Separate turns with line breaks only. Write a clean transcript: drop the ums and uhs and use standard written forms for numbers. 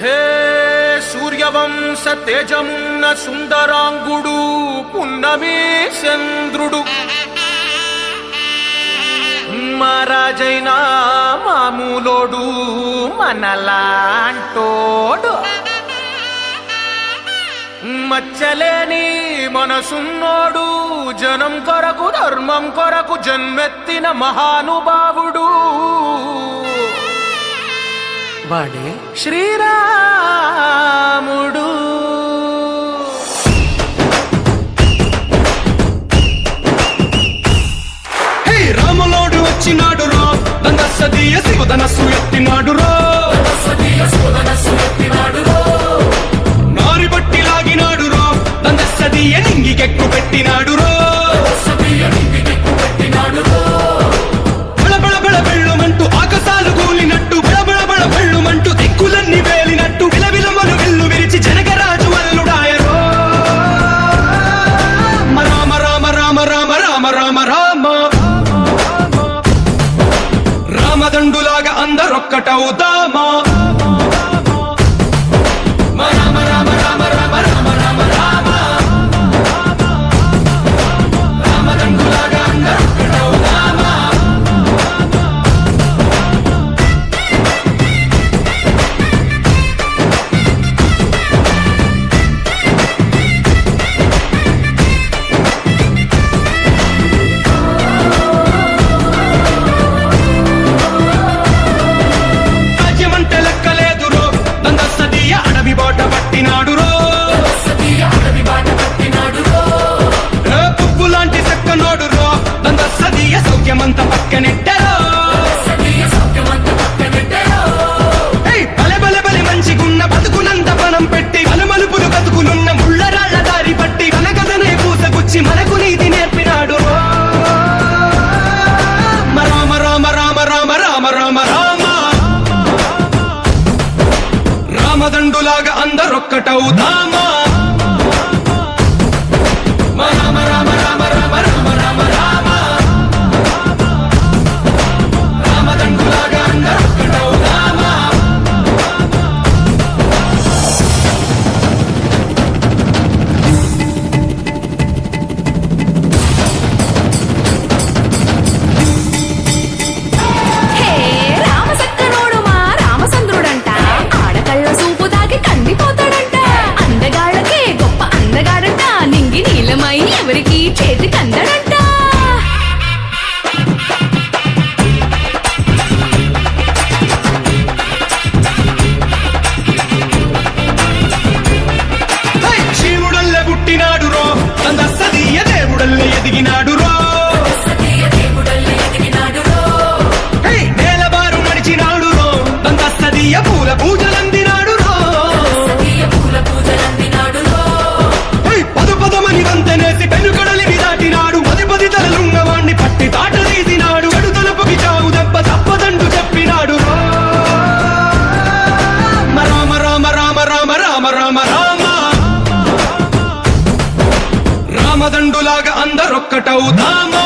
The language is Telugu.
హే సూర్యవంశ తేజమున్న సుందరాంగుడు పున్నమి చంద్రుడు మహారాజైనా మామూలోడు మనలాంటోడు మచ్చలేని మనసున్నోడు జనం కొరకు ధర్మం కొరకు జన్మెత్తిన మహానుభావుడు వాడే శ్రీరాముడు.
హే రాములోడు వచ్చినాడు రో దందసదీయ శివధనస్సు ఎత్తినాడు రో నారి బట్టి లాగినాడు రో దందసదీయ నింగికెక్కు పెట్టినాడు రో బళబళ బళ బెళ్ళుమంటూ ఆకాశాలు కూలినట్టు బళబళ బళ బెళ్ళుమంటూ దిక్కులన్నీ వేలినట్టు విలవిలమలు వెల్లు విరిచి జనగరాజు అల్లుడాయరో రామ రామ రామ రామ రామ రామ రామ రామదండులాగా అందరొక్కటవుదామా రామ రామ రామ రామ రామ రామ రామ రామదండులాగా అందరొక్కటవుదామా. రాజ్యమంటే లెక్కలేదురో దందసదీయ అడవి బాట పట్టినాడు రో పువ్వు లాంటి చక్కనోడు రో దందసదీయ సౌఖ్యమంత పక్కనెట్టరో బలె బలె బలె మంచిగున్న బతుకునంత పణం పెట్టి బలమలుపులు బతుకులున్న ముళ్ళరాళ్ల దారి పట్టి కనకదనే పూసగుచ్చి మనకు నీతి నేర్పినాడు రో రామ రామ రామ రామ రామ రామ రామ రామదండులాగా అందరొక్కటవుదామా రామ రామ రామ రామ రామ రామ రామ రామదండులాగా అందరొక్కటవుదామా.
హే రామసక్కనోడు మా రామచంద్రుడంట ఆడకళ్ళ సూపు తాగి కందిపోతాడంట అందగాళ్ళకే గొప్ప అందగాడంట నింగి నీలమై ఎవరికి చేతి కందడంట.
హై! శివుడల్లే పుట్టినాడు రో దందసదీయ దేవుడల్లే ఎదిగినాడు రో హై! నేలబారు నడిచినాడు రో దందసదీయ పూల పూజలందినాడు రో హై! పదు పదమని వంతెనేసి పెనుకడలిని దాటినాడు పది పది తలలున్నవాణ్ణి పట్టి తాట తీసినాడు చెడు తలుపుకి చావు దెబ్బ తప్పదండు చెప్పినాడు రో రామ రామ రామ రామ రామ రామ రామ రామదండులాగా అందరొక్కటవుదామా